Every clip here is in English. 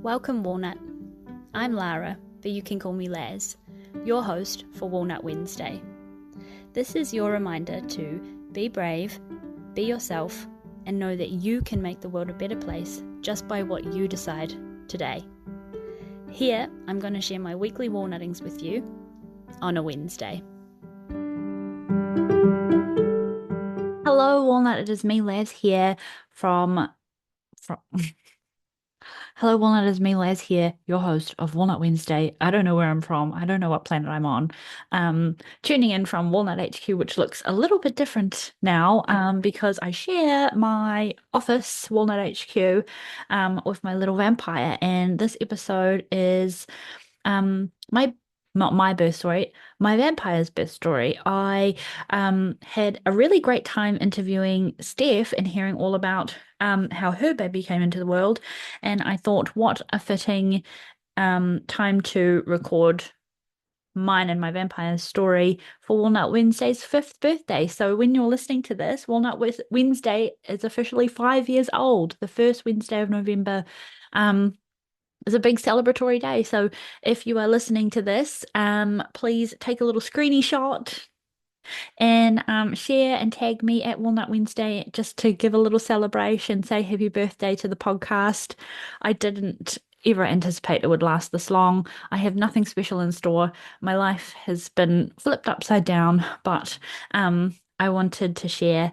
Welcome, Walnut. I'm Lara, but you can call me Laz, your host for Walnut Wednesday. This is your reminder to be brave, be yourself, and know that you can make the world a better place just by what you decide today. Here, I'm going to share my weekly walnuttings with you on a Wednesday. Hello, Walnut. It is me, Laz, here from Hello, Walnut, it's me, Les here, your host of Walnut Wednesday. I don't know where I'm from. I don't know what planet I'm on. Tuning in from Walnut HQ, which looks a little bit different now, because I share my office, Walnut HQ, with my little vampire. And this episode is my not my birth story, my vampire's birth story. I had a really great time interviewing Steph and hearing all about how her baby came into the world. And I thought, what a fitting time to record mine and my vampire's story for Walnut Wednesday's 5th birthday. So when you're listening to this, Walnut Wednesday is officially 5 years old. The first Wednesday of November is a big celebratory day. So if you are listening to this, please take a little screeny shot and share and tag me at Walnut Wednesday just to give a little celebration, say happy birthday to the podcast. I didn't ever anticipate it would last this long. I have nothing special in store. My life has been flipped upside down, but I wanted to share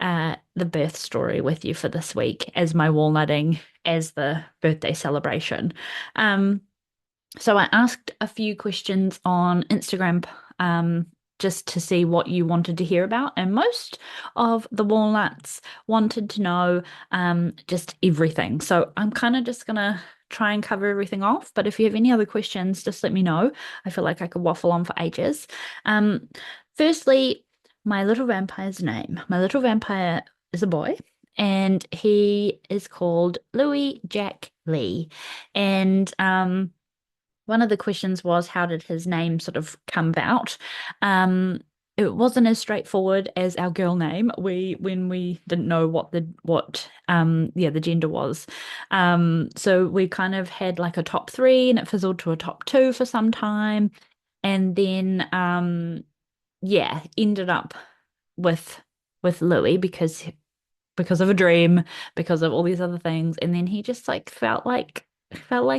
the birth story with you for this week as my walnutting, as the birthday celebration. So I asked a few questions on Instagram just to see what you wanted to hear about, and most of the walnuts wanted to know just everything. So I'm kind of just gonna try and cover everything off, but if you have any other questions, just let me know. I feel like I could waffle on for ages. Firstly, my little vampire's name. My little vampire is a boy, and he is called Louie Jack Lee. And one of the questions was, how did his name sort of come about? It wasn't as straightforward as our girl name. When we didn't know what the gender was. So we kind of had like a top three, and it fizzled to a top two for some time, and then ended up with Louis because of a dream, because of all these other things, and then he just like felt like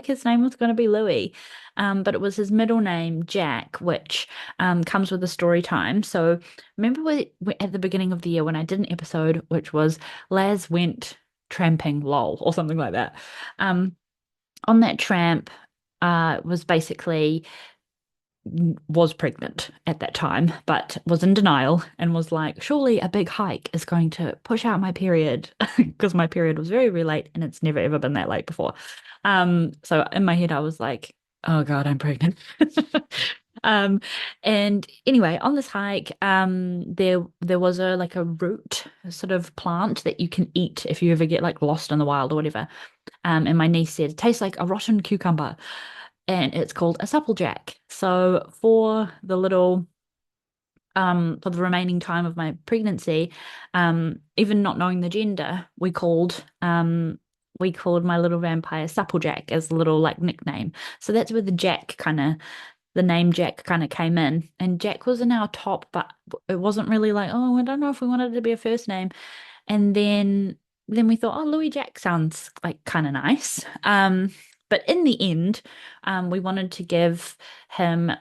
his name was going to be Louis, but it was his middle name Jack, which comes with a story time. So remember at the beginning of the year when I did an episode which was Laz went tramping lol or something like that. On that tramp was basically was pregnant at that time, but was in denial and was like, surely a big hike is going to push out my period, because my period was very, very late and it's never ever been that late before. So in my head I was like, oh God, I'm pregnant. And anyway, on this hike, there was a root, a sort of plant that you can eat if you ever get like lost in the wild or whatever. And my niece said it tastes like a rotten cucumber, and it's called a supplejack. So for the remaining time of my pregnancy, even not knowing the gender, we called my little vampire Supplejack as a little like nickname. So that's where the name Jack kind of came in. And Jack was in our top, but it wasn't really like, oh, I don't know if we wanted it to be a first name. And then we thought, oh, Louis Jack sounds like kind of nice. But in the end, we wanted to give him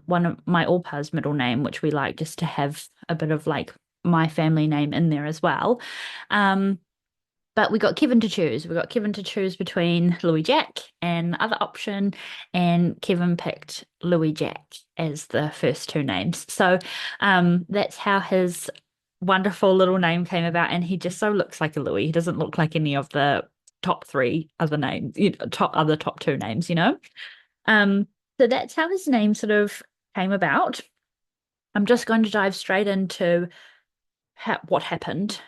one of my Orpa's middle name, which we like just to have a bit of like my family name in there as well. But we got Kevin to choose. We got Kevin to choose between Louis Jack and the other option, and Kevin picked Louis Jack as the first two names. So that's how his wonderful little name came about, and he just so looks like a Louis. He doesn't look like any of the top three other names, top two names, So that's how his name sort of came about. I'm just going to dive straight into what happened.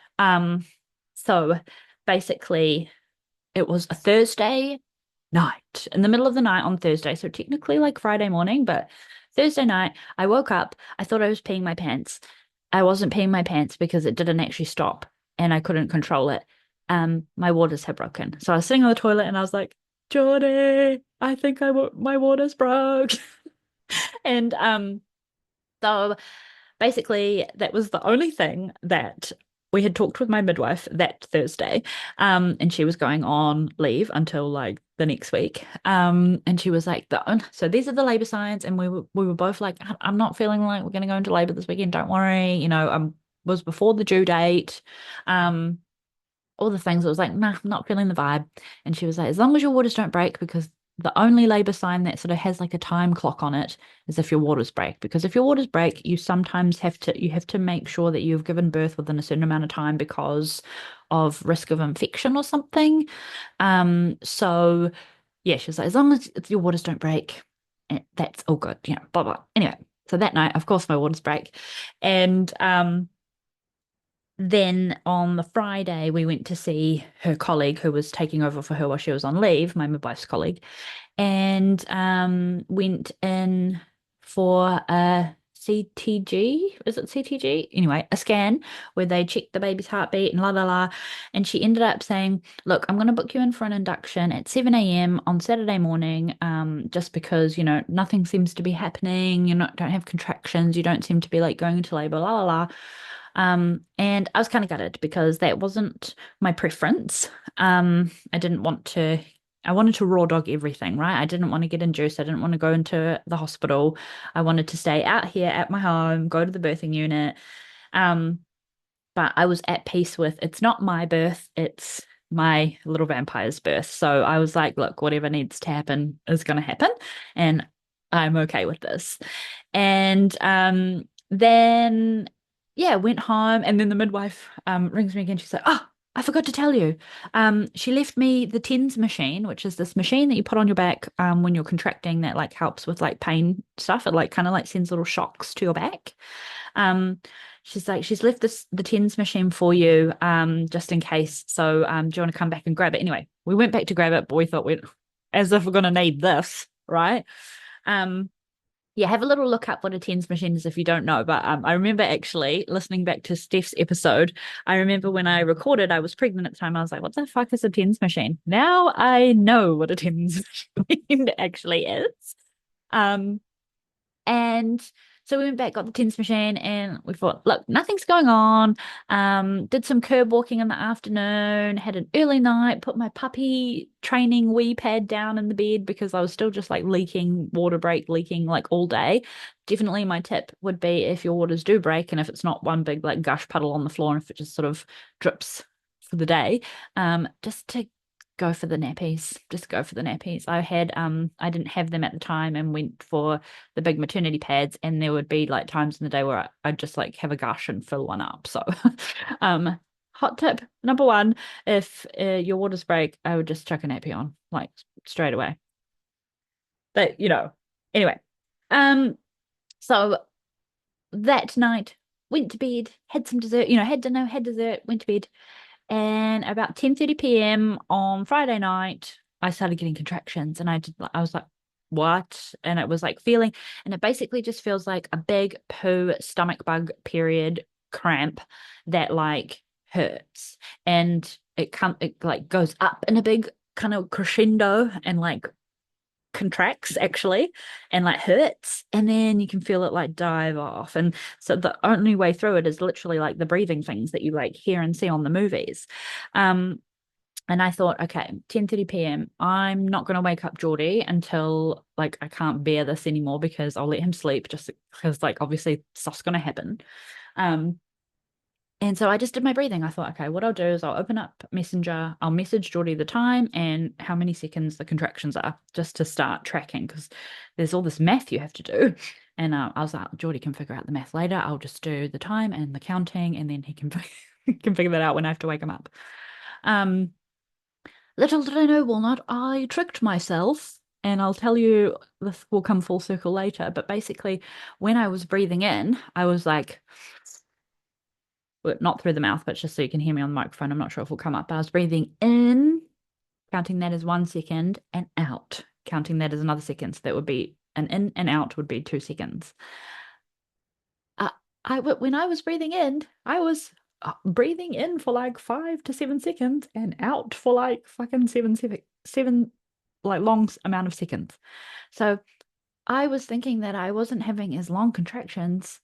So basically, it was a Thursday night, in the middle of the night on Thursday, so technically like Friday morning, but Thursday night, I woke up, I thought I was peeing my pants. I wasn't peeing my pants because it didn't actually stop and I couldn't control it. My waters had broken. So I was sitting on the toilet and I was like, Jordy, I think my water's broke. And so basically that was the only thing that we had talked with my midwife that Thursday. And she was going on leave until like the next week. And she was like, so these are the labor signs, and we were both like, I'm not feeling like we're gonna go into labor this weekend, don't worry. Was before the due date. Um, all the things. I was like, nah, I'm not feeling the vibe. And she was like, as long as your waters don't break, because the only labor sign that sort of has like a time clock on it is if your waters break. Because if your waters break, you have to make sure that you've given birth within a certain amount of time because of risk of infection or something. So yeah, she was like, as long as your waters don't break, that's all good, blah blah. Anyway, so that night, of course, my waters break. And then on the Friday, we went to see her colleague who was taking over for her while she was on leave, my midwife's colleague, and went in for a CTG. Is it CTG? Anyway, a scan where they checked the baby's heartbeat and la la la. And she ended up saying, "Look, I'm going to book you in for an induction at 7 a.m. on Saturday morning, just because, nothing seems to be happening. Don't have contractions. You don't seem to be like going into labor, la la la." And I was kind of gutted because that wasn't my preference. I didn't want to, I wanted to raw dog everything, right? I didn't want to get induced. I didn't want to go into the hospital. I wanted to stay out here at my home, go to the birthing unit. Um, but I was at peace with it's not my birth, it's my little vampire's birth. So I was like, look, whatever needs to happen is going to happen. And I'm okay with this. And then yeah, went home, and then the midwife rings me again. She's like, "Oh, I forgot to tell you. She left me the TENS machine, which is this machine that you put on your back when you're contracting that like helps with like pain stuff. It like kind of like sends little shocks to your back. Um, she's like, she's left the TENS machine for you, just in case. So do you want to come back and grab it? Anyway, we went back to grab it, but we thought we as if we're gonna need this, right? Um, yeah, have a little look up what a TENS machine is if you don't know. But I remember actually listening back to Steph's episode. I remember when I recorded, I was pregnant at the time. I was like, what the fuck is a TENS machine? Now I know what a TENS machine actually is. Um, and so we went back, got the TENS machine, and we thought, look, nothing's going on. Did some curb walking in the afternoon, had an early night, put my puppy training wee pad down in the bed because I was still just like leaking, water break, leaking like all day. Definitely my tip would be if your waters do break and if it's not one big like gush puddle on the floor and if it just sort of drips for the day, just to go for the nappies. Just go for the nappies. I didn't have them at the time and went for the big maternity pads, and there would be like times in the day where I'd just like have a gush and fill one up. So um hot tip number one, if your waters break, I would just chuck a nappy on like straight away. But anyway. um so that night went to bed, had some dessert, had dinner, had dessert, went to bed. And about 10:30 p.m. on Friday night, I started getting contractions, and I was like, what? And it was like feeling, and it basically just feels like a big poo stomach bug period cramp that like hurts. And it like goes up in a big kind of crescendo and like contracts actually and like hurts, and then you can feel it like dive off. And so the only way through it is literally like the breathing things that you like hear and see on the movies. um and I thought, okay, 10:30 p.m. I'm not going to wake up Geordie until like I can't bear this anymore, because I'll let him sleep, just because like obviously stuff's going to happen. um and so I just did my breathing. I thought, okay, what I'll do is I'll open up Messenger, I'll message Geordie the time and how many seconds the contractions are, just to start tracking, because there's all this math you have to do. And I was like, Geordie can figure out the math later. I'll just do the time and the counting, and then he can he can figure that out when I have to wake him up. Um, Little did I know, Walnut, I tricked myself. And I'll tell you, this will come full circle later. But basically, when I was breathing in, I was like, well, not through the mouth, but just so you can hear me on the microphone. I'm not sure if it'll come up. But I was breathing in, counting that as 1 second, and out, counting that as another second. So that would be an in and out would be 2 seconds. Uh, when I was breathing in, I was breathing in for like 5 to 7 seconds and out for like fucking seven, like long amount of seconds. So I was thinking that I wasn't having as long contractions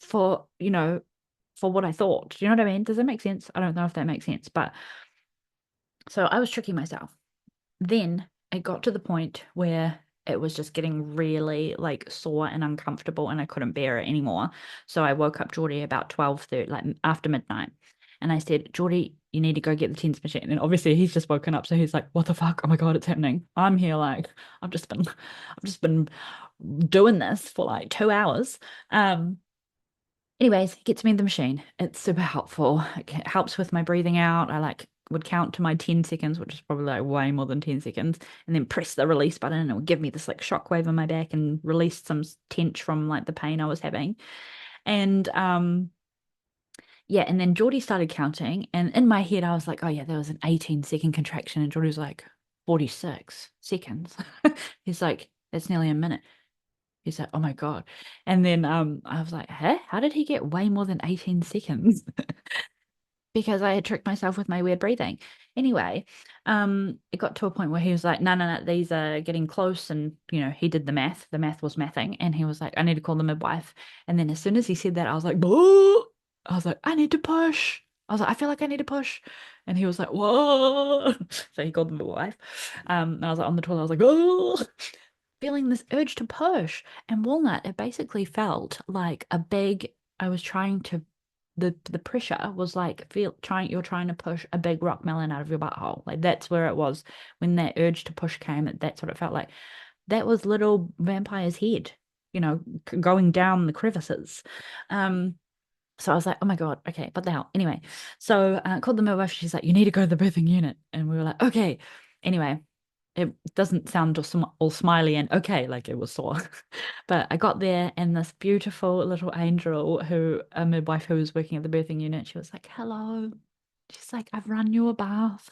for, for what I thought. Do you know what I mean? Does that make sense? I don't know if that makes sense, but so I was tricking myself. Then it got to the point where it was just getting really like sore and uncomfortable and I couldn't bear it anymore. So I woke up Geordie about 12:30, like after midnight. And I said, Geordie, you need to go get the TENS machine. And obviously he's just woken up. So he's like, what the fuck? Oh my God, it's happening. I'm here like I've just been doing this for like 2 hours. Um Anyways, he gets me in the machine. It's super helpful. It helps with my breathing out. I like would count to my 10 seconds, which is probably like way more than 10 seconds, and then press the release button and it would give me this like shockwave on my back and release some tension from like the pain I was having. And yeah, and then Geordie started counting, and in my head I was like, oh yeah, there was an 18-second contraction, and Geordie was like 46 seconds. He's like, that's nearly a minute. He's like, oh my God. And then I was like, huh? How did he get way more than 18 seconds? Because I had tricked myself with my weird breathing. Anyway, it got to a point where he was like, no, no, no, these are getting close. And, he did the math. The math was mathing. And he was like, I need to call the midwife. And then as soon as he said that, I was like, boo! I was like, I need to push. I was like, I feel like I need to push. And he was like, whoa. So he called the midwife. And I was like on the toilet, I was like, oh, feeling this urge to push. And Walnut, it basically felt like a big, I was trying to the pressure was like you're trying to push a big rock melon out of your butthole. Like that's where it was when that urge to push came. That's what it felt like. That was little vampire's head, going down the crevices. Um, so I was like, oh my God, okay, what the hell? Anyway, so called the midwife. She's like, you need to go to the birthing unit, and we were like, okay. Anyway, it doesn't sound all smiley and okay, like it was sore. But I got there and this beautiful little angel a midwife who was working at the birthing unit, she was like, hello. She's like, I've run you a bath.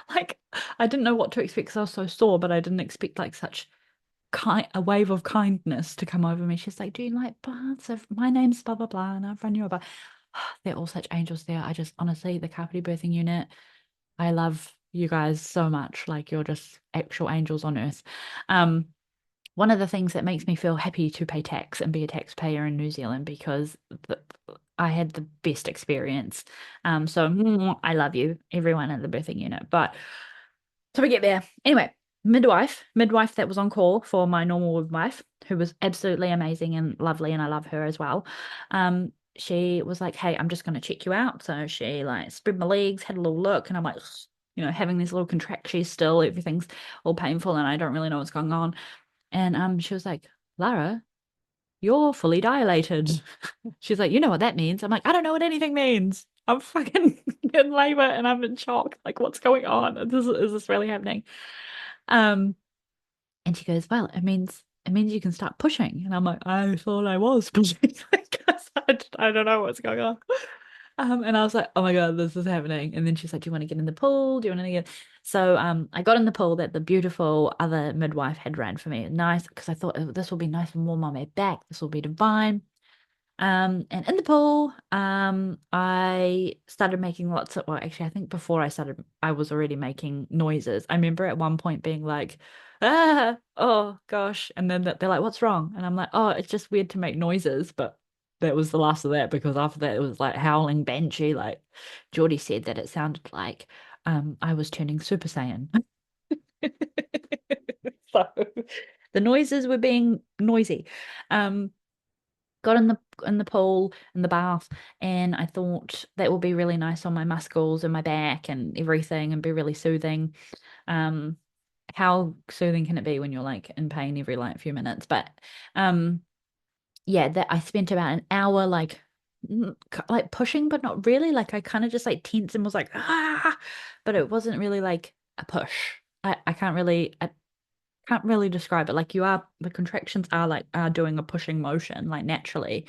Like, I didn't know what to expect because I was so sore, but I didn't expect like such a wave of kindness to come over me. She's like, do you like baths? My name's blah, blah, blah, and I've run you a bath. They're all such angels there. I just honestly, the Carpety birthing unit, I love you guys so much. Like you're just actual angels on earth. Um, One of the things that makes me feel happy to pay tax and be a taxpayer in New Zealand because I had the best experience. So I love you, everyone at the birthing unit. But so we get there. Anyway, midwife that was on call for my normal midwife, who was absolutely amazing and lovely, and I love her as well. She was like, hey, I'm just going to check you out. So she like spread my legs, had a little look, and I'm like, having these little contractions still, everything's all painful, and I don't really know what's going on. And she was like, Lara, you're fully dilated. She's like, you know what that means? I'm like, I don't know what anything means. I'm fucking in labor and I'm in shock. Like, what's going on? Is this really happening? Um, and she goes, well, it means you can start pushing. And I'm like, I thought I was pushing. Like, I don't know what's going on. And I was like, oh my God, this is happening. And then she's like, do you want to get in the pool? Do you want to get? So I got in the pool that the beautiful other midwife had ran for me. Nice, because I thought, oh, this will be nice and warm on my back. This will be divine. And in the pool, I started making lots of, well, actually, I think before I started, I was already making noises. I remember at one point being like, oh gosh. And then they're like, what's wrong? And I'm like, oh, it's just weird to make noises. But that was the last of that because after that, it was like howling banshee. Like Geordie said that it sounded like, I was turning Super Saiyan. So the noises were being noisy. Um, got in the pool in the bath, and I thought that would be really nice on my muscles and my back and everything and be really soothing. um how soothing can it be when you're like in pain every like few minutes? But um yeah, that I spent about an hour like like pushing, but not really. Like I kind of just like tense and was like but it wasn't really like a push. I can't really describe it. Like the contractions are doing a pushing motion like naturally.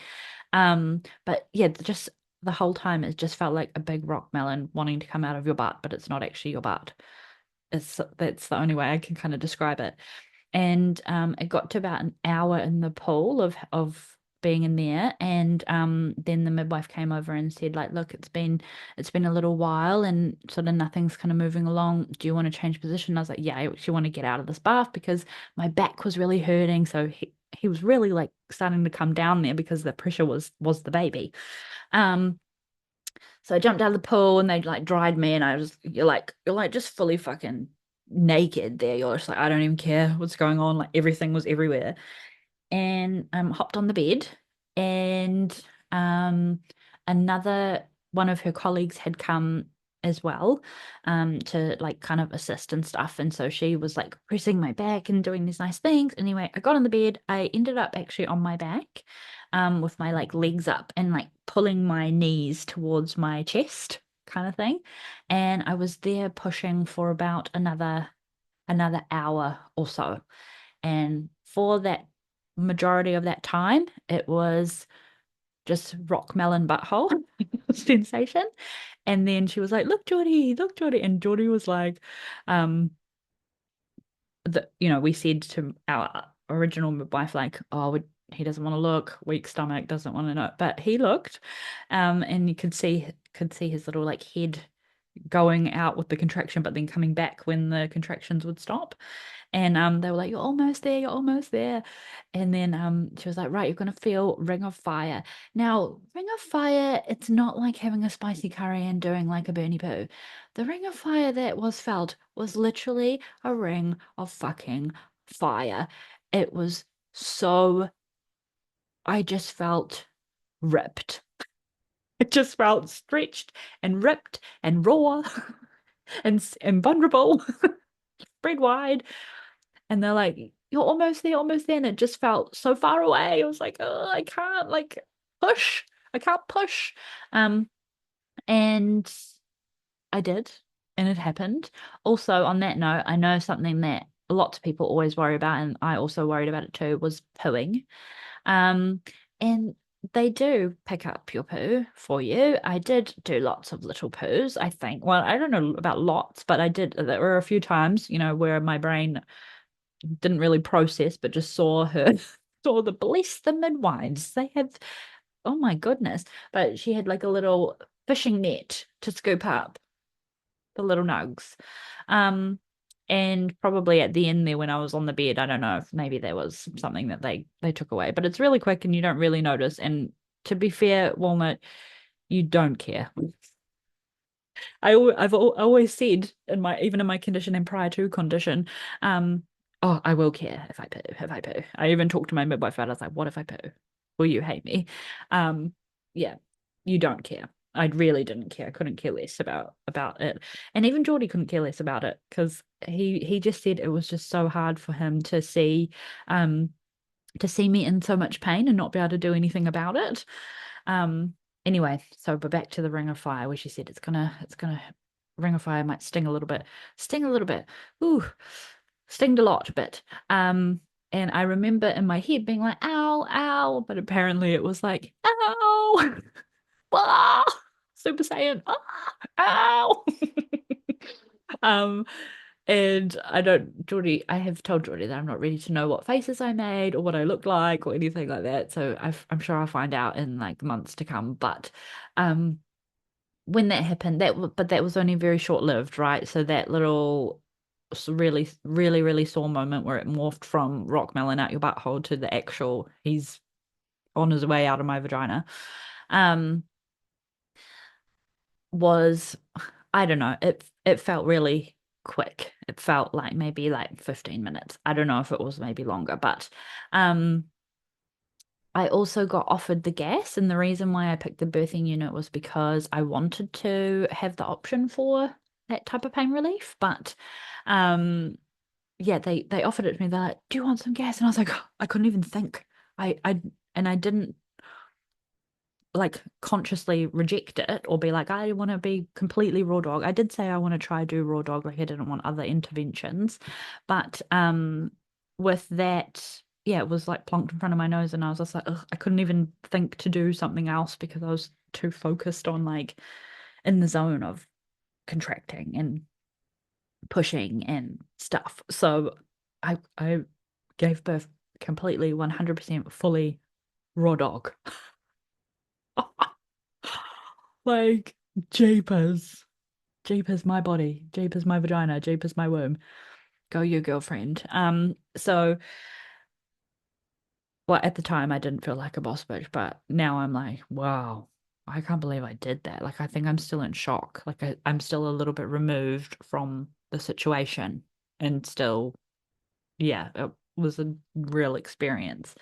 But yeah, just the whole time it just felt like a big rock melon wanting to come out of your butt, but it's not actually your butt. That's the only way I can kind of describe it. And it got to about an hour in the pool of being in there. And then the midwife came over and said, like, look, it's been a little while and sort of nothing's kind of moving along. Do you want to change position? I was like, yeah, I actually want to get out of this bath because my back was really hurting. So he was really like starting to come down there because the pressure was the baby. Um, so I jumped out of the pool and they like dried me and you're like just fully fucking naked there. You're just like, I don't even care what's going on. Like everything was everywhere. And hopped on the bed and um another one of her colleagues had come as well to like kind of assist and stuff. And so she was like pressing my back and doing these nice things. Anyway, I got on the bed. I ended up actually on my back with my like legs up and like pulling my knees towards my chest kind of thing. And I was there pushing for about another hour or so. And for that majority of that time, it was just rock melon butthole sensation. And then she was like, look, Geordie. And Geordie was like, um, we said to our original midwife, like, oh, he doesn't want to look, weak stomach, doesn't want to know. But he looked, and you could see his little like head going out with the contraction, but then coming back when the contractions would stop. And they were like, you're almost there, you're almost there. And then she was like, right, you're gonna feel ring of fire. Now, ring of fire, it's not like having a spicy curry and doing like a Bernie poo. The ring of fire that was felt was literally a ring of fucking fire. It was so, I just felt ripped. It just felt stretched and ripped and raw and vulnerable, spread wide. And they're like, you're almost there, almost there. And it just felt so far away. I was like, oh, I can't like push. I can't push. Um, and I did, and it happened. Also, on that note, I know something that lots of people always worry about, and I also worried about it too, was pooing. Um, and they do pick up your poo for you. I did do lots of little poos, I think. Well, I don't know about lots, but I did. There were a few times, where my brain didn't really process, but just saw her, saw the bless the midwives. They have, oh my goodness. But she had like a little fishing net to scoop up the little nugs. Um, and probably at the end there when I was on the bed, I don't know if maybe there was something that they took away, but it's really quick and you don't really notice. And to be fair, Walnut, you don't care. I've always said even in my condition and prior to condition, oh, I will care if I poo, if I poo. I even talked to my midwife about it. I was like, what if I poo? Will you hate me? Um, yeah, you don't care. I really didn't care. I couldn't care less about it. And even Geordie couldn't care less about it because he just said it was just so hard for him um to see me in so much pain and not be able to do anything about it. Um, anyway, so but back to the ring of fire where she said it's gonna ring of fire might sting a little bit. Ooh, stinged a lot, but and I remember in my head being like, ow, ow, but apparently it was like, ow, ah, Super Saiyan, ow. Um, and I have told Geordie that I'm not ready to know what faces I made or what I look like or anything like that. So I'm sure I'll find out in like months to come. But um, when that happened, but that was only very short lived, right? So that little really, really, really sore moment where it morphed from rock melon out your butthole to the actual he's on his way out of my vagina. Um, was I don't know, it felt really quick. It felt like maybe like 15 minutes. I don't know if it was maybe longer, but um I also got offered the gas, and the reason why I picked the birthing unit was because I wanted to have the option for that type of pain relief. But um yeah, they offered it to me. They're like, "Do you want some gas?" And I was like, I couldn't even think. I didn't like consciously reject it or be like, I want to be completely raw dog. I did say I want to try do raw dog, like I didn't want other interventions. But with that, yeah, it was like plonked in front of my nose and I was just like, ugh, I couldn't even think to do something else because I was too focused on like in the zone of contracting and pushing and stuff. So I gave birth completely 100% fully raw dog. Like, jeepers. Jeepers my body. Jeepers my vagina. Jeepers my womb. Go you, girlfriend. So well, at the time I didn't feel like a boss bitch, but now I'm like, wow, I can't believe I did that. Like I think I'm still in shock. Like I'm still a little bit removed from the situation and still, yeah, it was a real experience.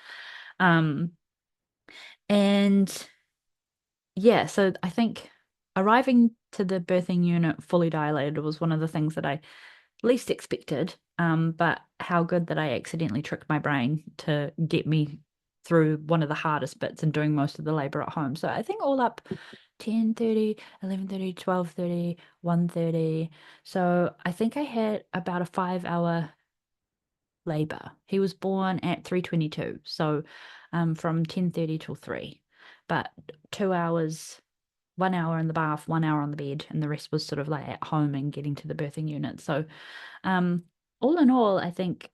Um, and yeah, so I think arriving to the birthing unit fully dilated was one of the things that I least expected. But how good that I accidentally tricked my brain to get me through one of the hardest bits and doing most of the labor at home. So I think all up 10:30, 11:30, 12:30, 1:30. So I think I had about a 5 hour labor. He was born at 3:22. So from 10:30 till 3. But 2 hours, 1 hour in the bath, 1 hour on the bed, and the rest was sort of like at home and getting to the birthing unit. So um, all in all, I think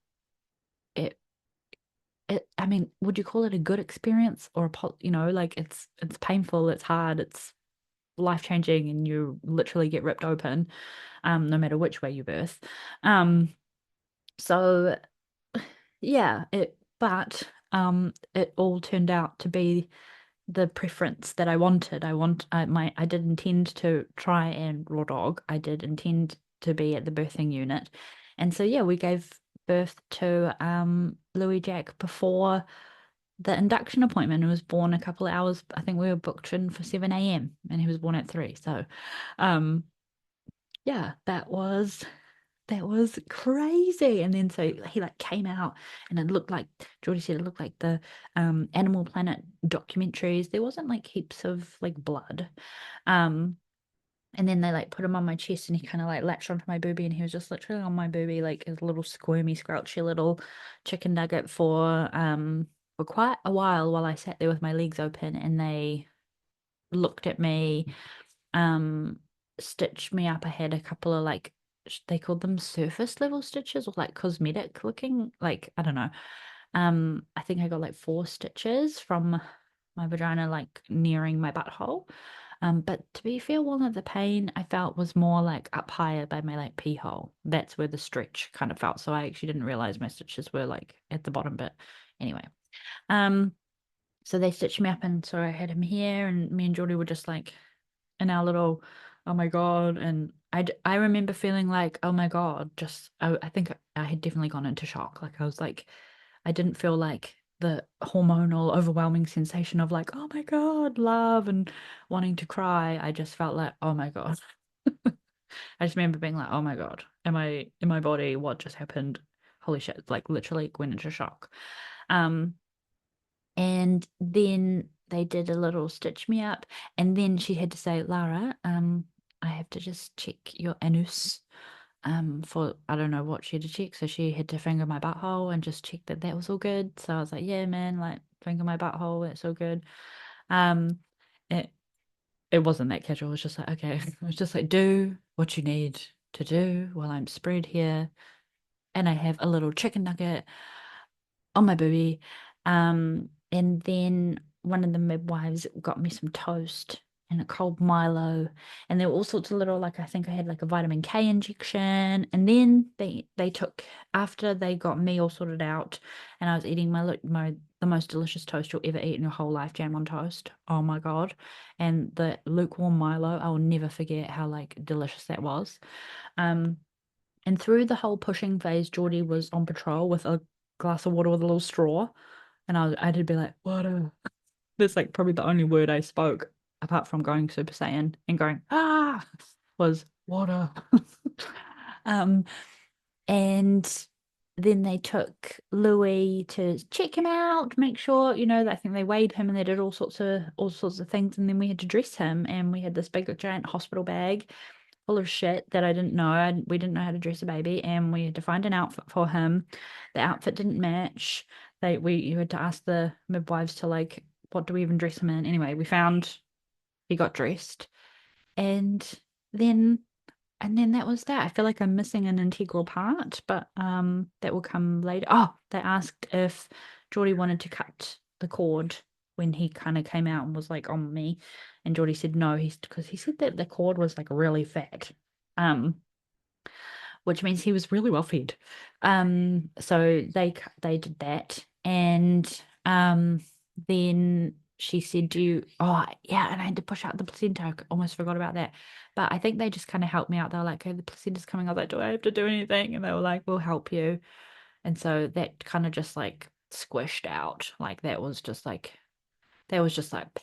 it I mean, would you call it a good experience or like it's painful, it's hard, it's life-changing, and you literally get ripped open, no matter which way you birth. So yeah, it all turned out to be the preference that I wanted. I did intend to try and raw dog. I did intend to be at the birthing unit. And so yeah, we gave birth to Louie Jack before the induction appointment. He was born a couple of hours. I think we were booked in for 7 a.m. and he was born at 3. So um yeah, that was crazy. And then so he like came out and it looked like Geordie said it looked like the Animal Planet documentaries. There wasn't like heaps of like blood. Um and then they like put him on my chest and he kind of like latched onto my boobie and he was just literally on my boobie like a little squirmy, scrouchy little chicken nugget for quite a while I sat there with my legs open and they looked at me, um stitched me up. I had a couple of like they called them surface level stitches or like cosmetic looking, like I don't know. I think I got like 4 stitches from my vagina like nearing my butthole. But to be fair, one of the pain I felt was more like up higher by my like pee hole. That's where the stretch kind of felt. So I actually didn't realize my stitches were like at the bottom bit. Anyway, um, so they stitched me up and so I had him here and me and Geordie were just like in our little, oh my God. And I remember feeling like, oh my God, I think I had definitely gone into shock. Like I was like, I didn't feel like the hormonal overwhelming sensation of like, oh my God, love and wanting to cry. I just felt like, oh my God. I just remember being like, oh my God, am I in my body? What just happened? Holy shit, like literally went into shock. Um, and then they did a little stitch me up, and then she had to say, Lara, I have to just check your anus. For I don't know what she had to check. So she had to finger my butthole and just check that that was all good. So I was like, yeah, man, like finger my butthole, that's all good. Um, it it wasn't that casual. It was just like, okay. It was just like, do what you need to do while I'm spread here. And I have a little chicken nugget on my booby. And then one of the midwives got me some toast and a cold Milo. And there were all sorts of little, like I think I had like a vitamin K injection. And then they took after they got me all sorted out, and I was eating my the most delicious toast you'll ever eat in your whole life, jam on toast. Oh my God. And the lukewarm Milo, I will never forget how like delicious that was. Um, and through the whole pushing phase, Geordie was on patrol with a glass of water with a little straw. And I did be like, water. That's like probably the only word I spoke apart from going Super Saiyan and going, ah, was water. Um, and then they took Louie to check him out, make sure, that I think they weighed him and they did all sorts of things. And then we had to dress him and we had this big giant hospital bag full of shit that I didn't know. We didn't know how to dress a baby, and we had to find an outfit for him. The outfit didn't match. You had to ask the midwives to like, what do we even dress him in? Anyway, we found he got dressed, and then that was that. I feel like I'm missing an integral part, but that will come later. Oh, they asked if Geordie wanted to cut the cord when he kind of came out and was like on me, and Geordie said no, he's because he said that the cord was like really fat. Um, which means he was really well fed. So they did that, and then she said, "Do you?" Oh, yeah, and I had to push out the placenta. I almost forgot about that. But I think they just kind of helped me out. They were like, "Okay, the placenta's coming." I was like, "Do I have to do anything?" And they were like, "We'll help you." And so that kind of just like squished out. Like that was just like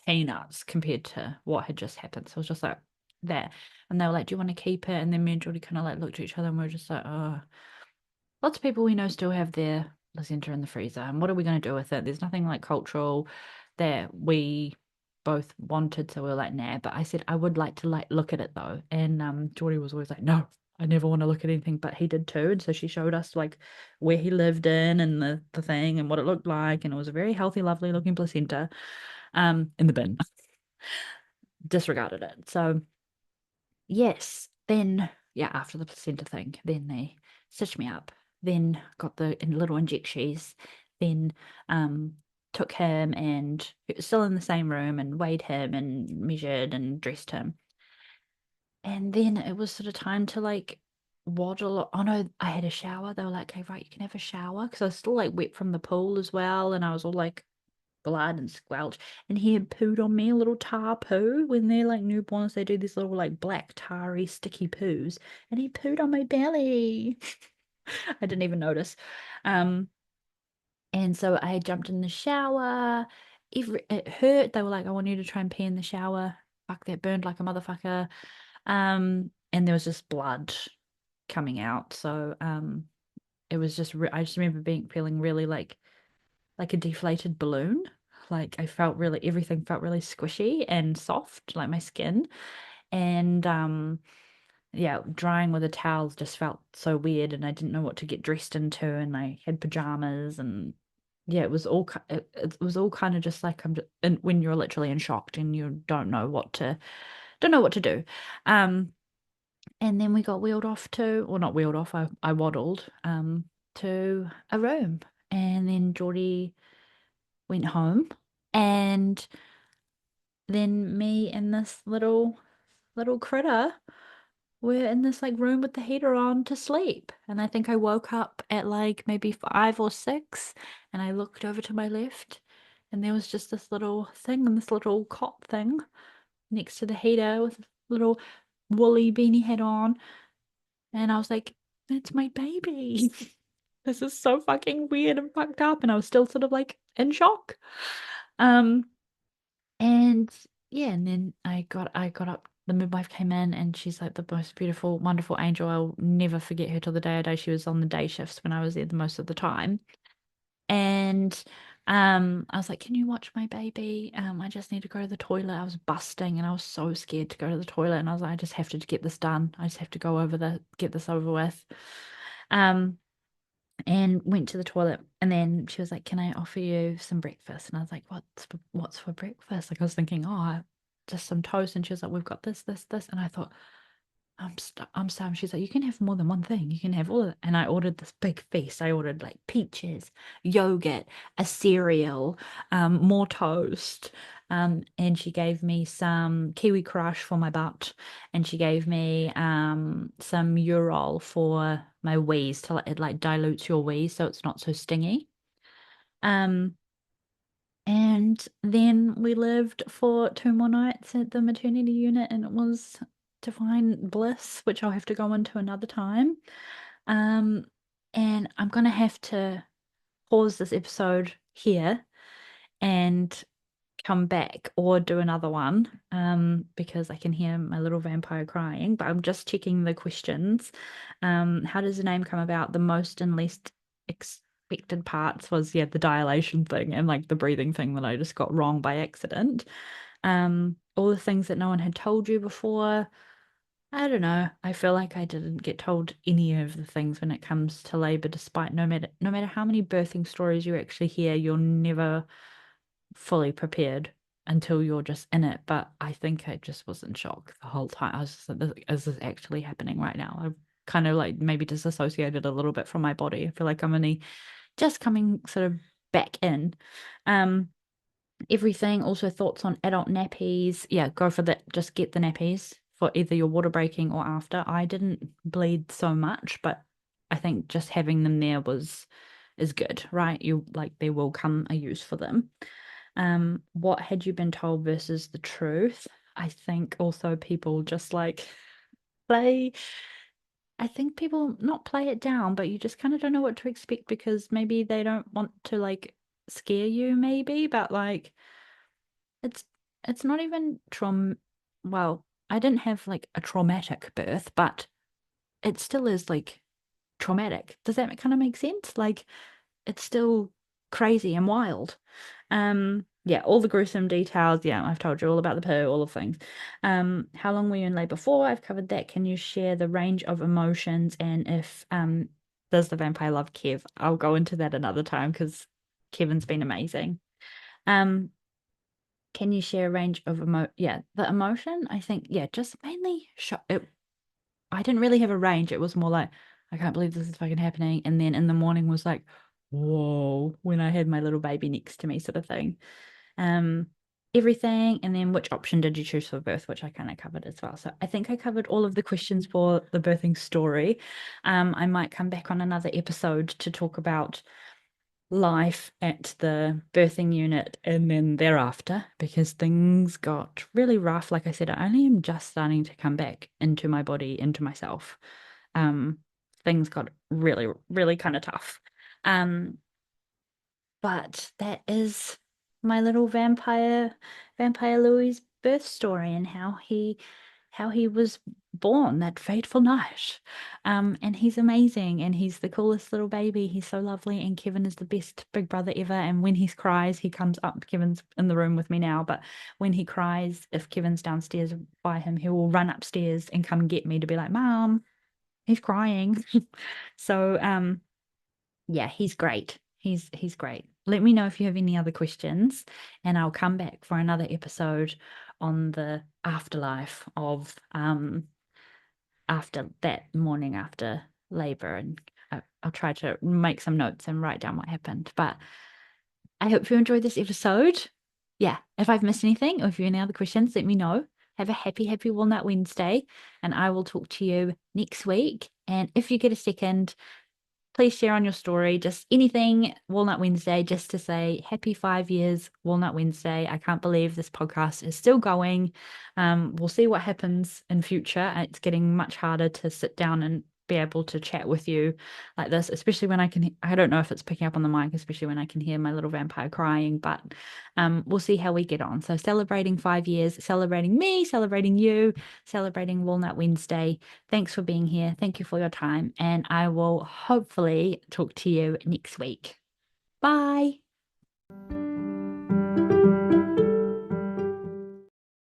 peanuts compared to what had just happened. So it was just like that. And they were like, "Do you want to keep it?" And then me and Jordy kind of like looked at each other and we were just like, "Oh, lots of people we know still have their placenta in the freezer. And what are we going to do with it? There's nothing like cultural that we both wanted." So we were like, "Nah." But I said, I would like to like look at it though. And Jordy was always like, "No, I never want to look at anything." But he did too. And so she showed us like where he lived in and the thing and what it looked like. And it was a very healthy, lovely looking placenta in the bin. Disregarded it. So yes, then yeah, after the placenta thing, then they stitched me up, then got the little injections, then um took him and he was still in the same room and weighed him and measured and dressed him. And then it was sort of time to like waddle. Oh no, I had a shower. They were like, "Okay, right, you can have a shower." Because I was still like wet from the pool as well, and I was all like blood and squelch. And he had pooed on me, a little tar poo. When they're like newborns, they do these little like black tarry sticky poos. And he pooed on my belly. I didn't even notice. Um, and so I jumped in the shower. It hurt. They were like, "I want you to try and pee in the shower." Fuck, that burned like a motherfucker. And there was just blood coming out. So it was just I just remember being feeling really like a deflated balloon. Like I felt really, everything felt really squishy and soft, like my skin. And yeah, drying with a towel just felt so weird, and I didn't know what to get dressed into, and I had pajamas, and yeah, it was all it was all kind of just like I'm just, and when you're literally in shock and you don't know what to do. Um, and then we got wheeled off to, well, not wheeled off, I waddled to a room, and then Geordie went home, and then me and this little critter were in this like room with the heater on to sleep. And I think I woke up at like maybe 5 or 6, and I looked over to my left, and there was just this little thing and this little cot thing next to the heater with a little woolly beanie hat on. And I was like, "That's my baby." This is so fucking weird and fucked up. And I was still sort of like in shock. Um, And yeah, and then I got up, the midwife came in, and she's like the most beautiful, wonderful angel. I'll never forget her till the day I die. She was on the day shifts when I was there the most of the time. And I was like, "Can you watch my baby? I just need to go to the toilet." I was busting and I was so scared to go to the toilet, and I was like, "I just have to get this done. I just have to go over the get this over with." Um and went to the toilet, and then she was like, "Can I offer you some breakfast?" And I was like, what's for breakfast?" Like I was thinking, "Oh, just some toast." And she was like, "We've got this." And I thought, I'm starving. She's like, "You can have more than one thing. You can have all of it." And I ordered this big feast. I ordered like peaches, yogurt, a cereal, more toast. And she gave me some kiwi crush for my butt, and she gave me some Urol for my wheeze to it like dilutes your wheeze so it's not so stingy. Um, and then we lived for 2 more nights at the maternity unit, and it was divine bliss, which I'll have to go into another time. Um, and I'm gonna have to pause this episode here and come back or do another one because I can hear my little vampire crying, but I'm just checking the questions. How does the name come about? The most and least expected parts was yeah, the dilation thing and like the breathing thing that I just got wrong by accident. All the things that no one had told you before. I don't know. I feel like I didn't get told any of the things when it comes to labor, despite no matter how many birthing stories you actually hear, you're never fully prepared until you're just in it. But I think I just was in shock the whole time. I was just like, Is this actually happening right now?" I've kind of like maybe disassociated a little bit from my body. I feel like I'm only just coming sort of back in. Um, Everything. Also thoughts on adult nappies. Yeah, go for that. Just get the nappies for either your water breaking or after. I didn't bleed so much, but I think just having them there was is good, right? You like there will come a use for them. What had you been told versus the truth? I think also people just like play. I think people not play it down, but you just kind of don't know what to expect because maybe they don't want to like scare you, maybe, but like it's it's not even well, I didn't have like a traumatic birth, but it still is like traumatic. Does that kind of make sense? Like it's still crazy and wild. Yeah, all the gruesome details. Yeah, I've told you all about the poo, all of things. How long were you in labor for? I've covered that. Can you share the range of emotions and if does the vampire love Kev? I'll go into that another time because Kevin's been amazing. Um, can you share a range of yeah, the emotion, I think, yeah, just mainly shock. I didn't really have a range. It was more like, I can't believe this is fucking happening. And then in the morning was like, whoa, when I had my little baby next to me, sort of thing. Um, everything. And then which option did you choose for birth, which I kind of covered as well. So I think I covered all of the questions for the birthing story. I might come back on another episode to talk about life at the birthing unit and then thereafter because things got really rough. Like I said, I only am just starting to come back into my body, into myself. Um, things got really, really kind of tough. Um, but that is my little vampire Louie's birth story and how he was born that fateful night. And he's amazing and he's the coolest little baby. He's so lovely and Kevin is the best big brother ever. And when he cries, he comes up. Kevin's in the room with me now, but when he cries, if Kevin's downstairs by him, he will run upstairs and come get me to be like, Mom, he's crying. So yeah, he's great. He's great. Let me know if you have any other questions, and I'll come back for another episode on the afterlife of after that morning after labor, and I'll try to make some notes and write down what happened. But I hope you enjoyed this episode. Yeah, if I've missed anything or if you have any other questions, let me know. Have a happy, happy Walnut Wednesday, and I will talk to you next week. And if you get a second, please share on your story just anything Walnut Wednesday, just to say happy 5 years, Walnut Wednesday. I can't believe this podcast is still going. We'll see what happens in future. It's getting much harder to sit down and be able to chat with you like this, especially when I don't know if it's picking up on the mic, especially when I can hear my little vampire crying, but we'll see how we get on. So celebrating 5 years, celebrating me, celebrating you, celebrating Walnut Wednesday. Thanks for being here. Thank you for your time. And I will hopefully talk to you next week. Bye.